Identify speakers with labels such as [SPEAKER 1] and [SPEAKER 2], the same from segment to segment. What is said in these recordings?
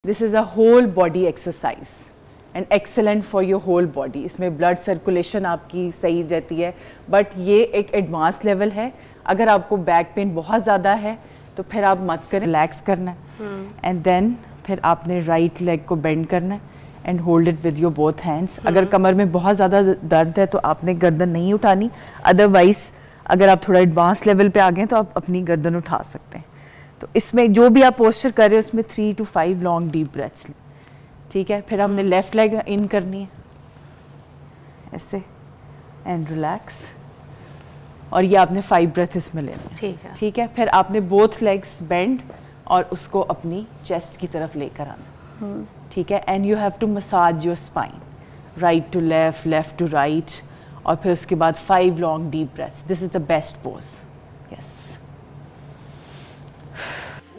[SPEAKER 1] This is a whole body exercise and excellent for your whole body. इसमें blood circulation आपकी सही रहती है, बट ये एक एडवांस लेवल है। अगर आपको बैक पेन बहुत ज़्यादा है तो फिर आप मत करें, रिलैक्स करना है एंड देन फिर आपने राइट लेग को बेंड करना है and hold it with your both hands. अगर कमर में बहुत ज़्यादा दर्द है तो आपने गर्दन नहीं उठानी, अदरवाइज अगर आप थोड़ा एडवांस लेवल पे आ गए तो आप अपनी गर्दन उठा सकते हैं। तो इसमें जो भी आप पोस्चर कर रहे हो उसमें 3 to 5 लॉन्ग डीप ब्रेथ्स लें, ठीक है। फिर हमने लेफ्ट लेग इन करनी है ऐसे एंड रिलैक्स, और ये आपने 5 ब्रेथ इसमें लेना है, ठीक है। फिर आपने बोथ लेग्स बेंड और उसको अपनी चेस्ट की तरफ लेकर आना, ठीक है। And you have to massage your spine, right to left, left to right, और फिर उसके बाद 5 long deep breaths. This is the best pose. Yes,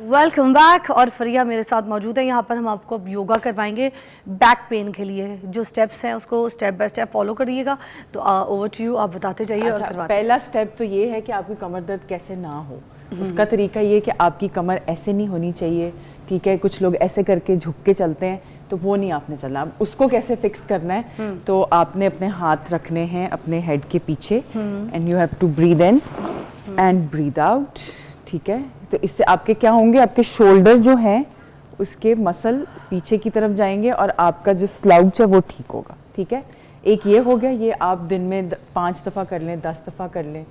[SPEAKER 2] welcome back. और फरिया मेरे साथ मौजूद है। यहाँ पर हम आपको अब योगा करवाएंगे बैक पेन के लिए। जो स्टेप्स हैं उसको स्टेप बाय स्टेप फॉलो करिएगा। तो ओवर टू यू, आप बताते जाइए और करवाते।
[SPEAKER 1] पहला स्टेप तो ये है कि आपकी कमर दर्द कैसे ना हो। उसका तरीका ये कि आपकी कमर ऐसे नहीं होनी चाहिए, ठीक है। कुछ लोग ऐसे करके झुक के चलते हैं, तो वो नहीं आपने चलना। उसको कैसे फिक्स करना है, तो आपने अपने हाथ रखने हैं अपने हेड के पीछे and you have to breathe in and breathe out, ठीक है। तो इससे आपके क्या होंगे, आपके शोल्डर जो हैं उसके मसल पीछे की तरफ जाएंगे और आपका जो स्लाउच है वो ठीक होगा, ठीक है। एक ये हो गया, ये आप दिन में 5 दफ़ा कर लें, 10 दफ़ा कर लें,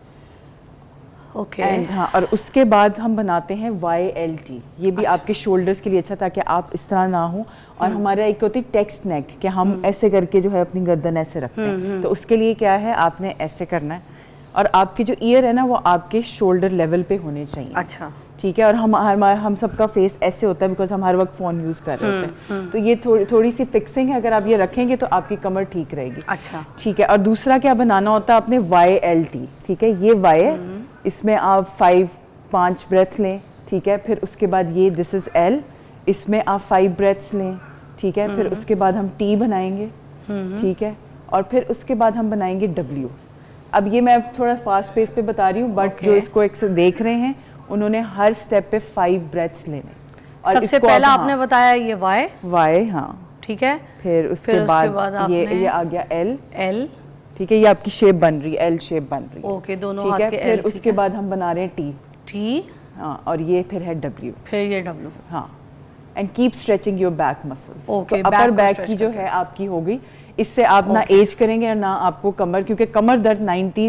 [SPEAKER 2] ओके।
[SPEAKER 1] हाँ, और उसके बाद हम बनाते हैं YLT। ये भी आपके शोल्डर्स के लिए अच्छा, ताकि आप इस तरह ना हो। और हमारा एक होती है टेक्स्ट नेक, कि हम ऐसे करके जो है अपनी गर्दन ऐसे रखते हैं। तो उसके लिए क्या है, आपने ऐसे करना है और आपके जो ईयर है ना वो आपके शोल्डर लेवल पे होने चाहिए,
[SPEAKER 2] अच्छा,
[SPEAKER 1] ठीक है। और हम सबका फेस ऐसे होता है बिकॉज हम हर वक्त फ़ोन यूज़ कर रहे होते हैं। तो ये थोड़ी सी फिक्सिंग है, अगर आप ये रखेंगे तो आपकी कमर ठीक रहेगी,
[SPEAKER 2] अच्छा,
[SPEAKER 1] ठीक है। और दूसरा क्या बनाना होता है आपने, YLT, ठीक है। ये Y है, इसमें आप 5 ब्रेथ लें, ठीक है। फिर उसके बाद ये दिस इज़ L, इसमें आप 5 ब्रेथ्स लें, ठीक है। फिर उसके बाद हम T बनाएंगे, ठीक है। और फिर उसके बाद हम बनाएंगे W। अब ये मैं थोड़ा फास्ट पेस पे बता रही हूँ, बट जो इसको एक से देख रहे हैं उन्होंने हर स्टेप पे 5 ब्रेथ्स लेने।
[SPEAKER 2] और सबसे पहला आपने बताया ये Y,
[SPEAKER 1] हाँ,
[SPEAKER 2] ठीक है।
[SPEAKER 1] फिर उसके बाद ये आ गया L, ठीक है। ये आपकी शेप बन रही है, L शेप बन रही है,
[SPEAKER 2] ओके। दोनों
[SPEAKER 1] ठीक
[SPEAKER 2] हाथ
[SPEAKER 1] है।
[SPEAKER 2] के
[SPEAKER 1] फिर
[SPEAKER 2] L,
[SPEAKER 1] उसके बाद हम बना रहे हैं T, हाँ, और ये फिर है W,
[SPEAKER 2] फिर ये W,
[SPEAKER 1] हाँ। And keep stretching your back muscles.
[SPEAKER 2] Okay,
[SPEAKER 1] upper back की जो है आपकी हो गई। इससे आप ना एज करेंगे और ना आपको कमर, क्योंकि कमर दर्द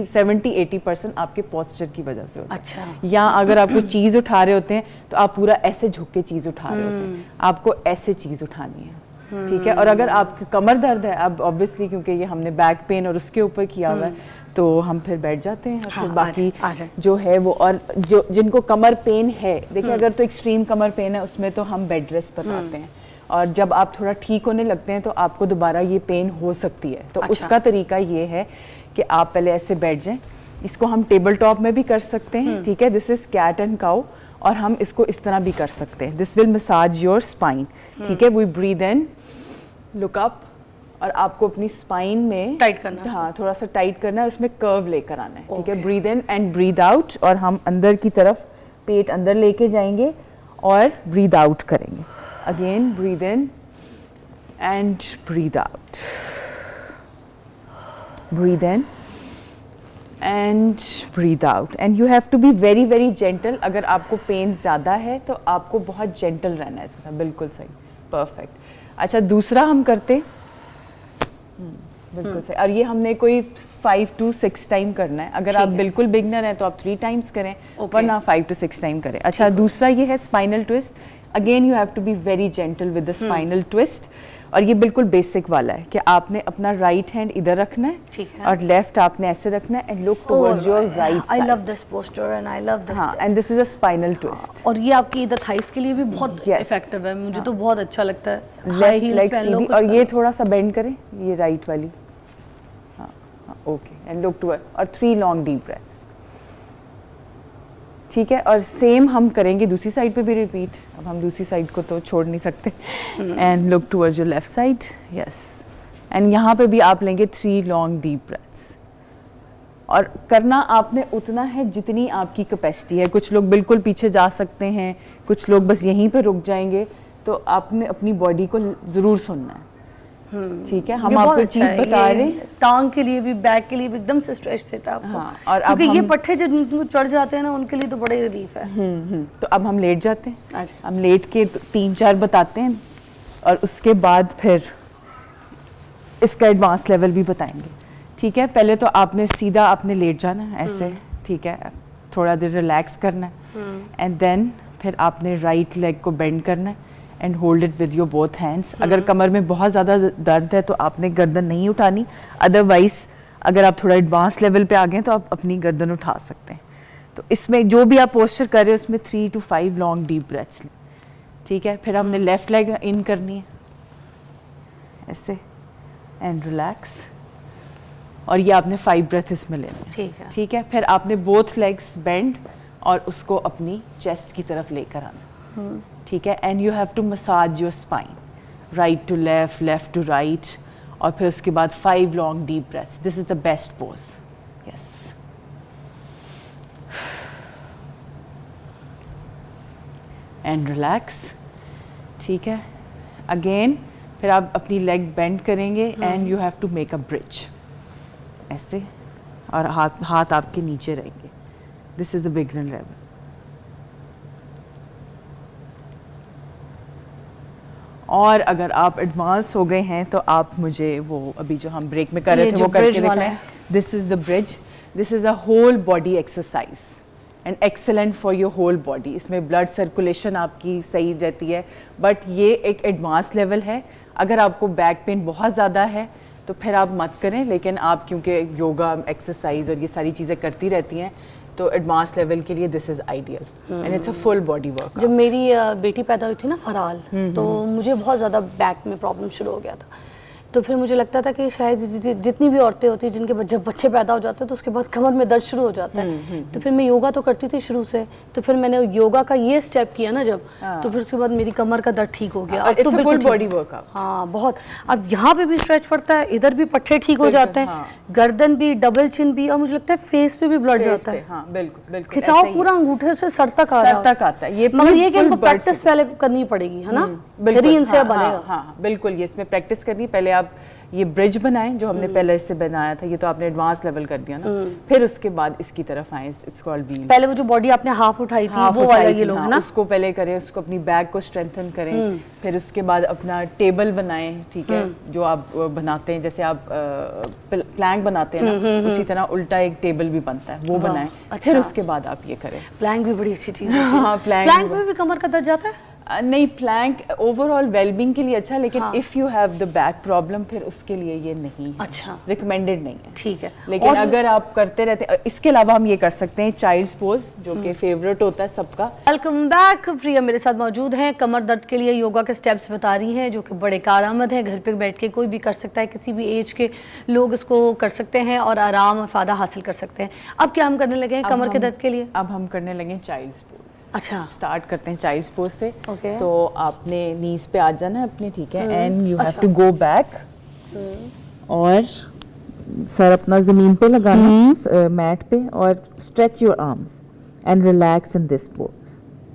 [SPEAKER 1] 70-80% आपके पोस्चर की वजह से होता है।
[SPEAKER 2] अच्छा,
[SPEAKER 1] या अगर आप कोई चीज़ उठा रहे होते हैं तो आप पूरा ऐसे झुक के चीज़ उठा रहे होते हैं, आपको ऐसे चीज़ उठानी है, ठीक है। और अगर आपकी कमर दर्द है, अब ऑब्वियसली क्योंकि ये हमने बैक पेन और उसके ऊपर किया हुआ है, तो हम फिर बैठ जाते हैं।
[SPEAKER 2] हाँ,
[SPEAKER 1] फिर बाकी जो है वो, और जो जिनको कमर पेन है, देखिए अगर तो एक्सट्रीम कमर पेन है उसमें तो हम बेड रेस्ट बताते हैं, और जब आप थोड़ा ठीक होने लगते हैं तो आपको दोबारा ये पेन हो सकती है। तो उसका तरीका ये है कि आप पहले ऐसे बैठ जाएं। इसको हम टेबल टॉप में भी कर सकते हैं, ठीक है। This is cat and cow, और हम इसको इस तरह भी कर सकते हैं। This will massage your spine, ठीक है। We breathe in, look up, और आपको अपनी स्पाइन में
[SPEAKER 2] टाइट करना है,
[SPEAKER 1] हाँ, थोड़ा सा टाइट करना है, उसमें कर्व लेकर आना है, ठीक है। Breathe in and breathe out, और हम अंदर की तरफ पेट अंदर लेके जाएंगे और ब्रीद आउट करेंगे। Again, breathe in and breathe out. Breathe in and breathe out. And you have to be very, very gentle. अगर आपको पेन ज़्यादा है तो आपको बहुत gentle रहना है इसके साथ। बिल्कुल सही, perfect। अच्छा, दूसरा हम करते, बिल्कुल सही। और ये हमने कोई 5 to 6 टाइम करना है। अगर आप बिल्कुल बिगनर हैं तो आप 3 टाइम्स करें, वरना 5 to 6 टाइम करें। अच्छा, दूसरा ये है spinal twist. Again you have to be very gentle with the spinal twist, और ये बिल्कुल बेसिक वाला है कि आपने अपना राइट हैंड इधर रखना है,
[SPEAKER 2] ठीक है,
[SPEAKER 1] और लेफ्ट आपने ऐसे रखना है and look towards your right side.
[SPEAKER 2] I love this posture and I love this.
[SPEAKER 1] हाँ, and this is a spinal twist.
[SPEAKER 2] और ये आपकी इधर थाइस के लिए भी बहुत इफेक्टिव है, मुझे तो बहुत अच्छा लगता है।
[SPEAKER 1] लेफ्ट लेग सीधी, और ये थोड़ा सा बेंड करें, ये राइट वाली, हाँ, ओके। एंड लुक टुवर्ड, और 3 लॉन्ग डीप ब्रेथ्स, ठीक है। और सेम हम करेंगे दूसरी साइड पे भी रिपीट। अब हम दूसरी साइड को तो छोड़ नहीं सकते। And look towards your left side, yes. And यहाँ पे भी आप लेंगे 3 लॉन्ग डीप ब्रेथ्स, और करना आपने उतना है जितनी आपकी कैपेसिटी है। कुछ लोग बिल्कुल पीछे जा सकते हैं, कुछ लोग बस यहीं पे रुक जाएंगे। तो आपने अपनी बॉडी को ज़रूर सुनना है। ठीक है, हम
[SPEAKER 2] ये बहुत
[SPEAKER 1] आपको
[SPEAKER 2] अच्छा
[SPEAKER 1] चीज़
[SPEAKER 2] है,
[SPEAKER 1] बता
[SPEAKER 2] ये
[SPEAKER 1] रहे हैं।
[SPEAKER 2] टांग के लिए भी, बैक के लिए भी एकदम से स्ट्रेच देता है आपको।
[SPEAKER 1] हाँ, और अब
[SPEAKER 2] क्योंकि ये
[SPEAKER 1] हम
[SPEAKER 2] पट्टे जिनको चढ़ जाते हैं ना, उनके लिए तो बड़े रिलीफ है।
[SPEAKER 1] तो अब हम लेट जाते हैं।
[SPEAKER 2] अच्छा।
[SPEAKER 1] हम लेट के 3-4 बताते हैं और उसके बाद फिर इसका एडवांस लेवल भी बताएंगे। ठीक है, पहले तो आपने सीधा आपने लेट जाना है ऐसे। ठीक है, थोड़ा देर रिलैक्स करना है एंड देन फिर आपने राइट लेग को बेंड करना है and hold it with your both hands. अगर कमर में बहुत ज़्यादा दर्द है तो आपने गर्दन नहीं उठानी, अदरवाइज अगर आप थोड़ा एडवांस लेवल पे आ गए तो आप अपनी गर्दन उठा सकते हैं। तो इसमें जो भी आप पोस्चर कर रहे हो उसमें 3 to 5 लॉन्ग डीप ब्रेथ्स लें। ठीक है, फिर हमने लेफ्ट लेग इन करनी है ऐसे एंड रिलैक्स, और ये आपने 5 ब्रेथ इसमें लेने हैं।
[SPEAKER 2] ठीक है।
[SPEAKER 1] ठीक है, फिर आपने बोथ लेग्स बेंड और उसको अपनी चेस्ट की तरफ लेकर आना। ठीक है, and you have to massage your spine, right to left, left to right, और फिर उसके बाद 5 long deep breaths. This is the best pose. Yes, and relax. ठीक है, अगेन फिर आप अपनी लेग बेंड करेंगे and you have to make a bridge ऐसे, और हाथ आपके नीचे रहेंगे। This is the beginner level. और अगर आप एडवांस हो गए हैं तो आप मुझे वो अभी जो हम ब्रेक में कर रहे
[SPEAKER 2] ये
[SPEAKER 1] थे
[SPEAKER 2] जो
[SPEAKER 1] वो करके
[SPEAKER 2] bridge वाला
[SPEAKER 1] दिखाएं।
[SPEAKER 2] है।
[SPEAKER 1] This is the bridge. This is a whole body exercise and excellent for your whole body. इसमें ब्लड सर्कुलेशन आपकी सही रहती है, बट ये एक एडवांस लेवल है। अगर आपको बैक पेन बहुत ज़्यादा है तो फिर आप मत करें, लेकिन आप क्योंकि योगा, एक्सरसाइज और ये सारी चीज़ें करती रहती हैं तो एडवांस लेवल के लिए this is ideal and it's a full body work.
[SPEAKER 2] जब मेरी बेटी पैदा हुई थी ना, फराल, तो मुझे बहुत ज़्यादा बैक में प्रॉब्लम शुरू हो गया था। तो फिर मुझे लगता था कि शायद जितनी भी औरतें होती हैं जिनके जब बच्चे पैदा हो जाते हैं तो उसके बाद कमर में दर्द शुरू हो जाता है। तो फिर मैं योगा तो करती थी शुरू से, तो फिर मैंने योगा का ये स्टेप किया ना जब, तो फिर उसके बाद मेरी कमर का दर्द ठीक हो गया। अब तो
[SPEAKER 1] फुल
[SPEAKER 2] बिल्कुल
[SPEAKER 1] बॉडी वर्कआउट।
[SPEAKER 2] हाँ, बहुत। अब यहाँ पे भी स्ट्रेच पड़ता है, इधर भी पट्टे ठीक हो जाते हैं, गर्दन भी, डबल चिन भी, और मुझे लगता है फेस पे भी ब्लड जाता है।
[SPEAKER 1] हाँ, बिल्कुल बिल्कुल।
[SPEAKER 2] खिंचाव पूरा अंगूठे से सर तक आ रहा
[SPEAKER 1] सर तक आता है। ये
[SPEAKER 2] मगर ये कि
[SPEAKER 1] full
[SPEAKER 2] इनको
[SPEAKER 1] bird
[SPEAKER 2] प्रैक्टिस पहले करनी पड़ेगी, है ना, फिर ही इनसे बनेगा।
[SPEAKER 1] हाँ, बिल्कुल, ये इसमें प्रैक्टिस करनी। पहले आप ये ब्रिज बनाएं जो हमने पहले इससे बनाया था, ये तो आपने एडवांस लेवल कर दिया ना, फिर उसके बाद इसकी तरफ आए। It's called wheel.
[SPEAKER 2] पहले वो जो बॉडी आपने हाफ उठाई थी, वो वाला ये लोग, है ना,
[SPEAKER 1] उसको पहले करें, उसको अपनी बैक को स्ट्रेंथन करें। फिर उसके बाद अपना टेबल बनाएं। ठीक है, जो आप बनाते हैं, जैसे आप प्लैंक बनाते हैं ना, उसी तरह उल्टा एक टेबल भी बनता है, वो बनाएं। फिर उसके बाद आप ये करें।
[SPEAKER 2] प्लैंक भी बड़ी अच्छी चीज है।
[SPEAKER 1] हाँ,
[SPEAKER 2] प्लैंक में भी कमर का दर्द जाता है?
[SPEAKER 1] नहीं, प्लैंक ओवरऑल वेलबींग के लिए अच्छा, लेकिन if you have the back problem फिर उसके लिए ये नहीं है।
[SPEAKER 2] अच्छा,
[SPEAKER 1] रिकमेंडेड नहीं है।
[SPEAKER 2] ठीक है।
[SPEAKER 1] लेकिन अगर आप करते रहते, इसके अलावा हम ये कर सकते हैं चाइल्ड्स पोज, जो कि फेवरेट होता है सबका।
[SPEAKER 2] Welcome back. प्रिया मेरे साथ मौजूद हैं, कमर दर्द के लिए योगा के स्टेप्स बता रही हैं जो कि बड़े कारआमद हैं। घर पे बैठ के कोई भी कर सकता है, किसी भी एज के लोग इसको कर सकते हैं और आराम और फायदा हासिल कर सकते हैं। अब क्या हम करने लगे हैं कमर के दर्द के लिए?
[SPEAKER 1] अब हम करने लगे चाइल्ड्स पोज।
[SPEAKER 2] अच्छा,
[SPEAKER 1] स्टार्ट करते हैं चाइल्ड्स पोज से।
[SPEAKER 2] Okay.
[SPEAKER 1] तो आपने नीज पे आ जाना है अपने, ठीक है, and you have to go back, और सर अपना जमीन पे लगाना मैट पे, और stretch your arms and relax in this pose.